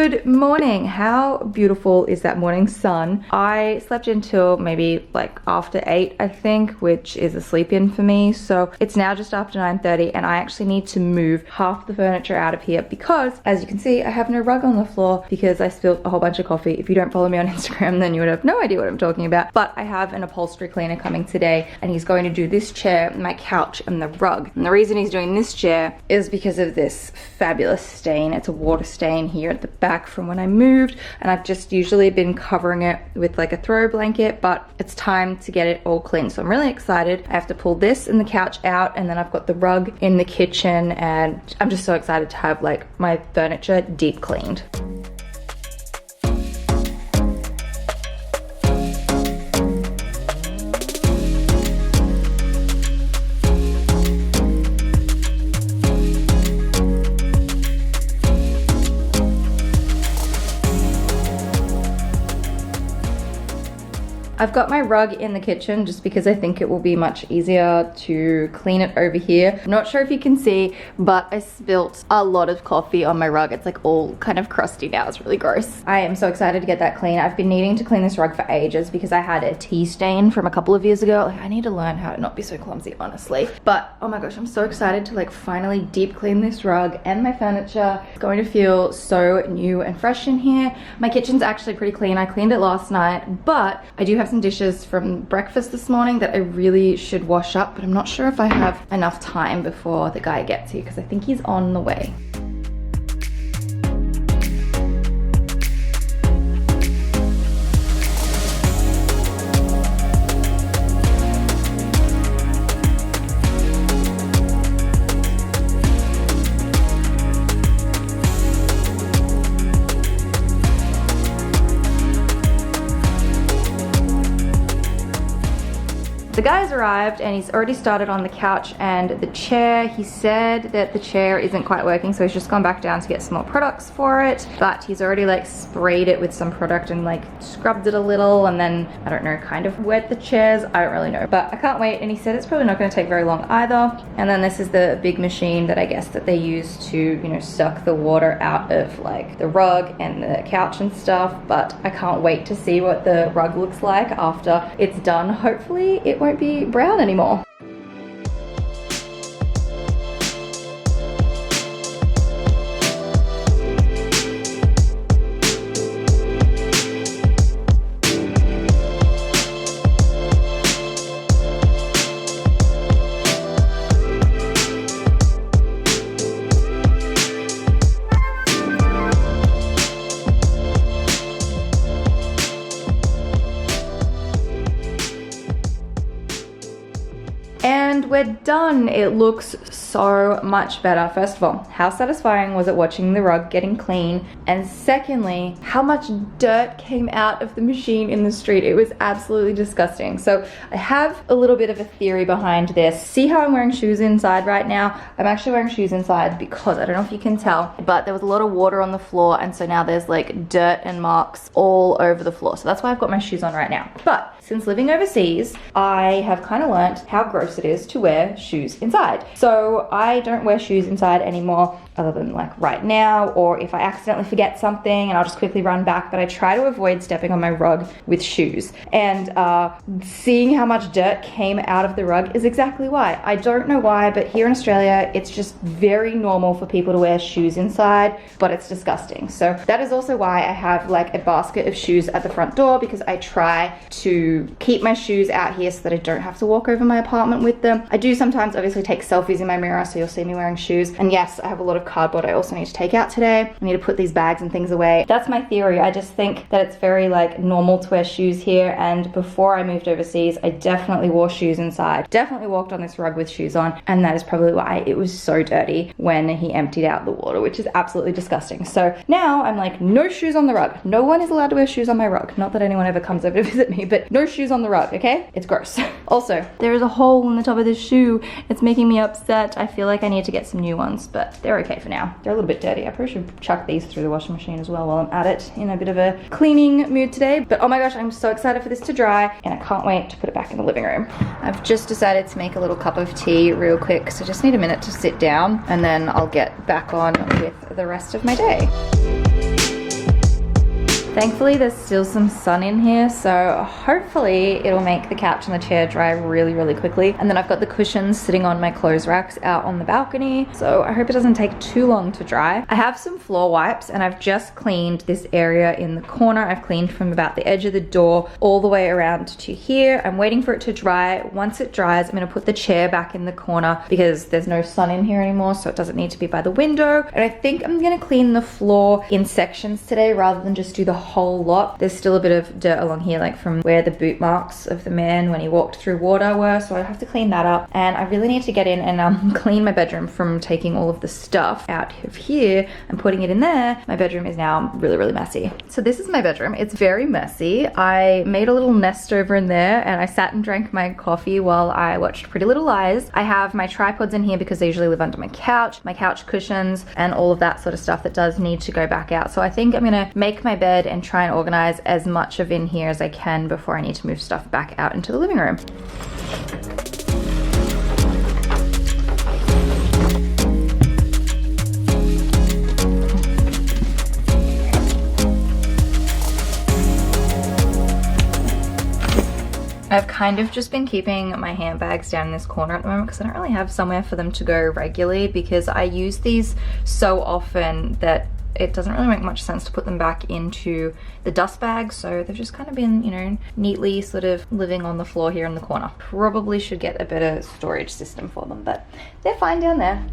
Good morning. How beautiful is that morning sun? I slept until maybe like after 8, I think, which is a sleep in for me. So it's now just after 9:30 and I actually need to move half the furniture out of here because, as you can see, I have no rug on the floor because I spilled a whole bunch of coffee. If you don't follow me on Instagram, then you would have no idea what I'm talking about. But I have an upholstery cleaner coming today and he's going to do this chair, my couch, and the rug. And the reason he's doing this chair is because of this fabulous stain. It's a water stain here at the back from when I moved, and I've just usually been covering it with like a throw blanket, but it's time to get it all clean. So I'm really excited. I have to pull this and the couch out, and then I've got the rug in the kitchen, and I'm just so excited to have like my furniture deep cleaned. I've got my rug in the kitchen just because I think it will be much easier to clean it over here. I'm not sure if you can see, but I spilt a lot of coffee on my rug. It's like all kind of crusty now. It's really gross. I am so excited to get that clean. I've been needing to clean this rug for ages because I had a tea stain from a couple of years ago. Like, I need to learn how to not be so clumsy, honestly. But oh my gosh, I'm so excited to like finally deep clean this rug and my furniture. It's going to feel so new and fresh in here. My kitchen's actually pretty clean. I cleaned it last night, but I do have some dishes from breakfast this morning that I really should wash up, but I'm not sure if I have enough time before the guy gets here because I think he's on the way. The guy's arrived and he's already started on the couch and the chair. He said that the chair isn't quite working, so he's just gone back down to get some more products for it, but he's already like sprayed it with some product and like scrubbed it a little, and then I don't know, kind of wet the chairs. I don't really know, but I can't wait. And he said it's probably not going to take very long either. And then this is the big machine that I guess that they use to, you know, suck the water out of like the rug and the couch and stuff. But I can't wait to see what the rug looks like after it's done. Hopefully it won't be brown anymore. And we're done. It looks so much better. First of all, how satisfying was it watching the rug getting clean? And secondly, how much dirt came out of the machine in the street. It was absolutely disgusting. So I have a little bit of a theory behind this. See how I'm wearing shoes inside right now? I'm actually wearing shoes inside because I don't know if you can tell, but there was a lot of water on the floor, and so now there's like dirt and marks all over the floor. So that's why I've got my shoes on right now. But since living overseas, I have kind of learnt how gross it is to wear shoes inside. So I don't wear shoes inside anymore, other than like right now, or if I accidentally forget something and I'll just quickly run back, but I try to avoid stepping on my rug with shoes. And seeing how much dirt came out of the rug is exactly why. I don't know why, but here in Australia, it's just very normal for people to wear shoes inside, but it's disgusting. So that is also why I have like a basket of shoes at the front door, because I try to keep my shoes out here so that I don't have to walk over my apartment with them. I do sometimes obviously take selfies in my mirror, so you'll see me wearing shoes. And yes, I have a lot of cardboard I also need to take out today. I need to put these bags and things away. That's my theory. I just think that it's very like normal to wear shoes here, and before I moved overseas, I definitely wore shoes inside. Definitely walked on this rug with shoes on, and that is probably why it was so dirty when he emptied out the water, which is absolutely disgusting. So now I'm like, no shoes on the rug. No one is allowed to wear shoes on my rug. Not that anyone ever comes over to visit me, but no shoes on the rug, okay? It's gross. Also, there is a hole in the top of this shoe. It's making me upset. I feel like I need to get some new ones, but they're okay for now. They're a little bit dirty. I probably should chuck these through the washing machine as well while I'm at it, in a bit of a cleaning mood today. But oh my gosh, I'm so excited for this to dry, and I can't wait to put it back in the living room. I've just decided to make a little cup of tea real quick, so I just need a minute to sit down, and then I'll get back on with the rest of my day. Thankfully there's still some sun in here, so hopefully it'll make the couch and the chair dry really, really quickly. And then I've got the cushions sitting on my clothes racks out on the balcony, so I hope it doesn't take too long to dry. I have some floor wipes and I've just cleaned this area in the corner. I've cleaned from about the edge of the door all the way around to here. I'm waiting for it to dry. Once it dries, I'm gonna put the chair back in the corner because there's no sun in here anymore, so it doesn't need to be by the window. And I think I'm gonna clean the floor in sections today rather than just do the whole lot. There's still a bit of dirt along here, like from where the boot marks of the man when he walked through water were, so I have to clean that up. And I really need to get in and clean my bedroom from taking all of the stuff out of here and putting it in there. My bedroom is now really, really messy. So this is my bedroom. It's very messy. I made a little nest over in there and I sat and drank my coffee while I watched Pretty Little Lies. I have my tripods in here because they usually live under my couch cushions, and all of that sort of stuff that does need to go back out. So I think I'm gonna make my bed and try and organize as much of in here as I can before I need to move stuff back out into the living room. I've kind of just been keeping my handbags down in this corner at the moment because I don't really have somewhere for them to go regularly, because I use these so often that it doesn't really make much sense to put them back into the dust bag. So they've just kind of been, you know, neatly sort of living on the floor here in the corner. Probably should get a better storage system for them, but they're fine down there.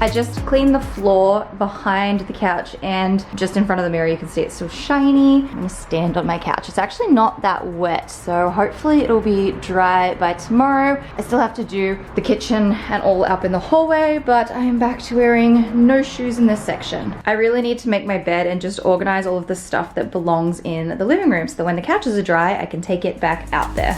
I just cleaned the floor behind the couch, and just in front of the mirror you can see it's still shiny. I'm gonna stand on my couch. It's actually not that wet, so hopefully it'll be dry by tomorrow. I still have to do the kitchen and all up in the hallway, but I am back to wearing no shoes in this section. I really need to make my bed and just organize all of the stuff that belongs in the living room so that when the couches are dry, I can take it back out there.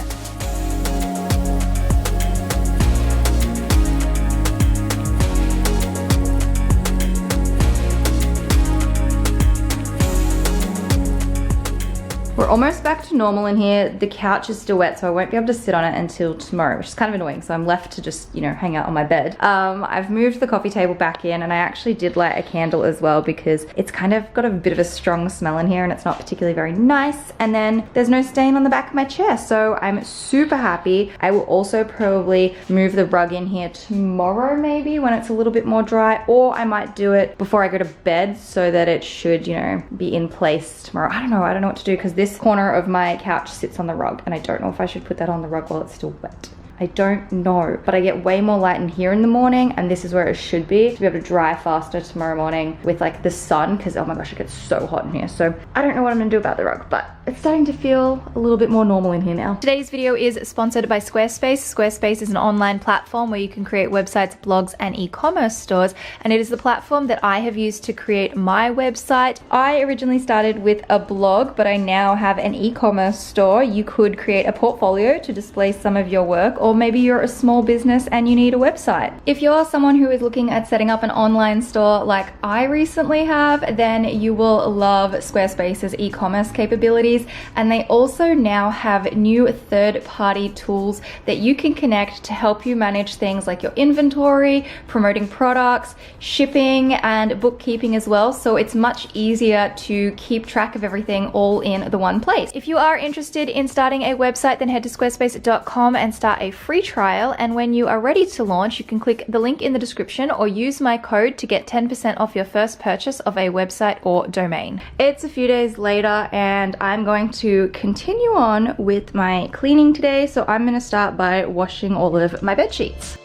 We're almost back to normal in here. The couch is still wet, so I won't be able to sit on it until tomorrow, which is kind of annoying. So I'm left to just, you know, hang out on my bed. I've moved the coffee table back in, and I actually did light a candle as well because it's kind of got a bit of a strong smell in here and it's not particularly very nice. And then there's no stain on the back of my chair, so I'm super happy. I will also probably move the rug in here tomorrow, maybe when it's a little bit more dry, or I might do it before I go to bed so that it should, you know, be in place tomorrow. I don't know what to do, because this corner of my couch sits on the rug and I don't know if I should put that on the rug while it's still wet. I don't know, but I get way more light in here in the morning, and this is where it should be to be able to dry faster tomorrow morning with like the sun, because oh my gosh, it gets so hot in here. So I don't know what I'm gonna do about the rug, but it's starting to feel a little bit more normal in here now. Today's video is sponsored by Squarespace. Squarespace is an online platform where you can create websites, blogs, and e-commerce stores, and it is the platform that I have used to create my website. I originally started with a blog, but I now have an e-commerce store. You could create a portfolio to display some of your work, or maybe you're a small business and you need a website. If you're someone who is looking at setting up an online store like I recently have, then you will love Squarespace's e-commerce capabilities. And they also now have new third-party tools that you can connect to help you manage things like your inventory, promoting products, shipping, and bookkeeping as well. So it's much easier to keep track of everything all in the one place. If you are interested in starting a website, then head to squarespace.com and start a free trial. And when you are ready to launch, you can click the link in the description or use my code to get 10% off your first purchase of a website or domain. It's a few days later and I'm going to continue on with my cleaning today. So I'm going to start by washing all of my bed sheets.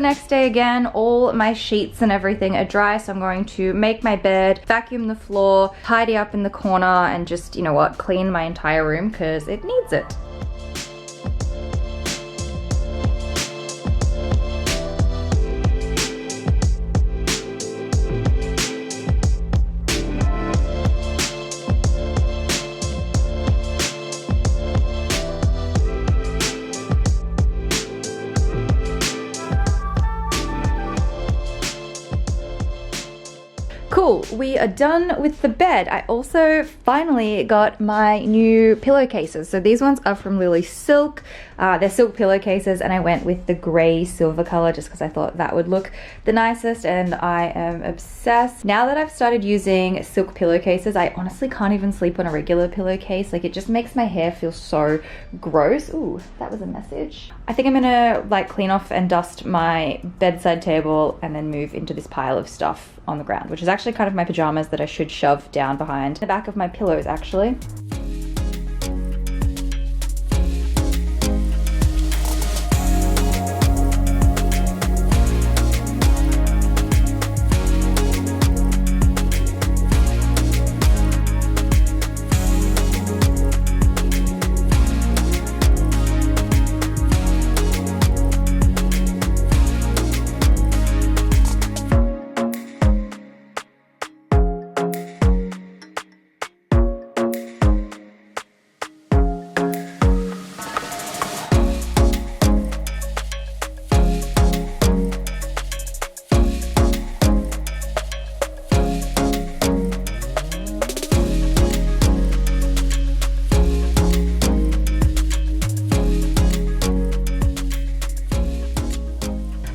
next day again. All my sheets and everything are dry, so I'm going to make my bed, vacuum the floor, tidy up in the corner, and just, you know what, clean my entire room because it needs it. Cool, we are done with the bed. I also finally got my new pillowcases. So these ones are from Lily Silk. They're silk pillowcases, and I went with the gray silver color just because I thought that would look the nicest, and I am obsessed. Now that I've started using silk pillowcases, I honestly can't even sleep on a regular pillowcase. Like, it just makes my hair feel so gross. Ooh, that was a message. I think I'm gonna like clean off and dust my bedside table and then move into this pile of stuff on the ground, which is actually kind of my pajamas that I should shove down behind the back of my pillows actually.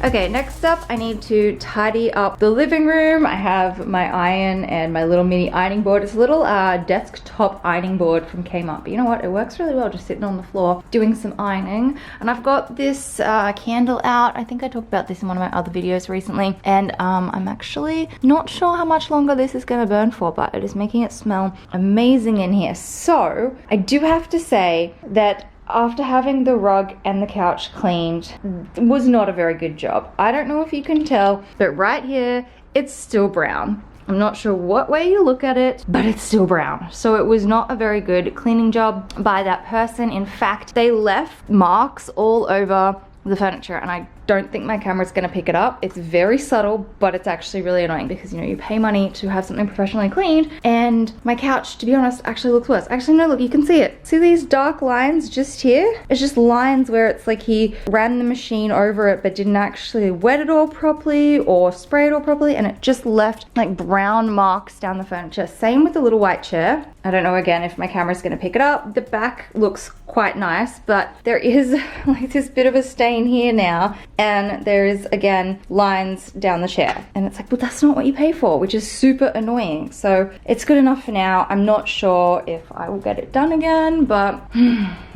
Okay, next up I need to tidy up the living room. I have my iron and my little mini ironing board. It's a little desktop ironing board from Kmart, but you know what? It works really well just sitting on the floor doing some ironing. And I've got this candle out. I think I talked about this in one of my other videos recently. And I'm actually not sure how much longer this is gonna burn for, but it is making it smell amazing in here. So I do have to say that after having the rug and the couch cleaned, it was not a very good job. I don't know if you can tell, but right here, it's still brown. I'm not sure what way you look at it, but it's still brown. So it was not a very good cleaning job by that person. In fact, they left marks all over the furniture, and I don't think my camera's gonna pick it up. It's very subtle, but it's actually really annoying because, you know, you pay money to have something professionally cleaned, and my couch, to be honest, actually looks worse. Actually, no, look, you can see it. See these dark lines just here? It's just lines where it's like he ran the machine over it but didn't actually wet it all properly or spray it all properly, and it just left like brown marks down the furniture. Same with the little white chair. I don't know, again, if my camera's gonna pick it up. The back looks quite nice, but there is like this bit of a stain here now, and there is again lines down the chair, and it's like, well, that's not what you pay for, which is super annoying. So it's good enough for now. I'm not sure if I will get it done again, but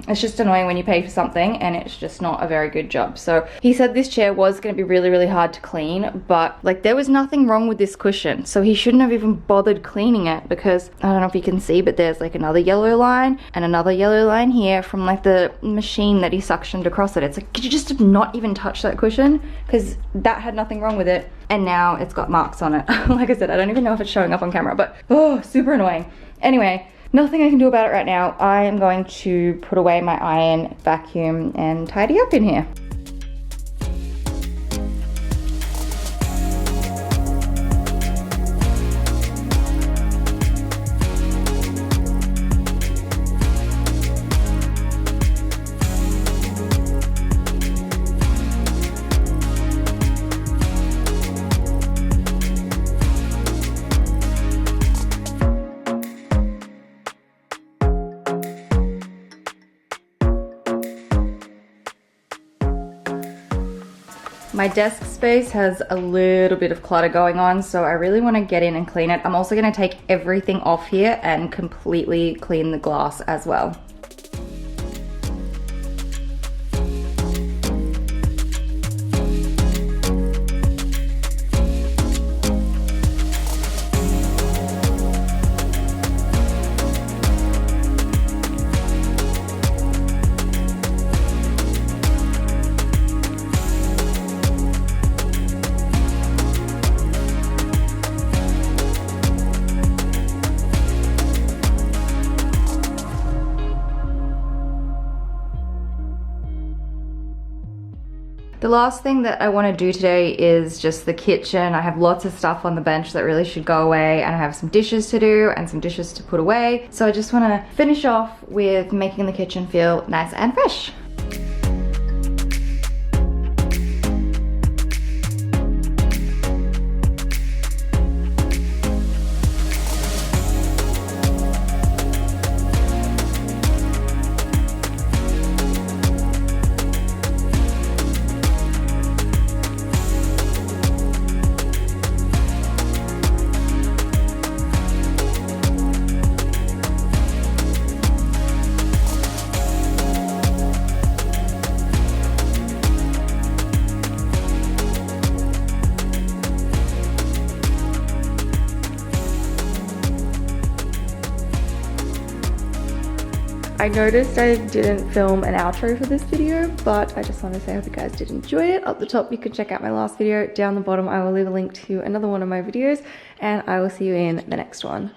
it's just annoying when you pay for something and it's just not a very good job. So he said this chair was going to be really, really hard to clean, but like there was nothing wrong with this cushion, so he shouldn't have even bothered cleaning it, because I don't know if you can see, but there's like another yellow line and another yellow line here from like the machine that he suctioned across it. It's like, could you just have not even touched that cushion, because that had nothing wrong with it, and now it's got marks on it. Like I said, I don't even know if it's showing up on camera, but oh, super annoying. Anyway, nothing I can do about it right now. I am going to put away my iron, vacuum, and tidy up in here. My desk space has a little bit of clutter going on, so I really want to get in and clean it. I'm also going to take everything off here and completely clean the glass as well. The last thing that I want to do today is just the kitchen. I have lots of stuff on the bench that really should go away, and I have some dishes to do and some dishes to put away. So I just want to finish off with making the kitchen feel nice and fresh. I noticed I didn't film an outro for this video, but I just want to say I hope you guys did enjoy it. Up the top, you can check out my last video. Down the bottom, I will leave a link to another one of my videos, and I will see you in the next one.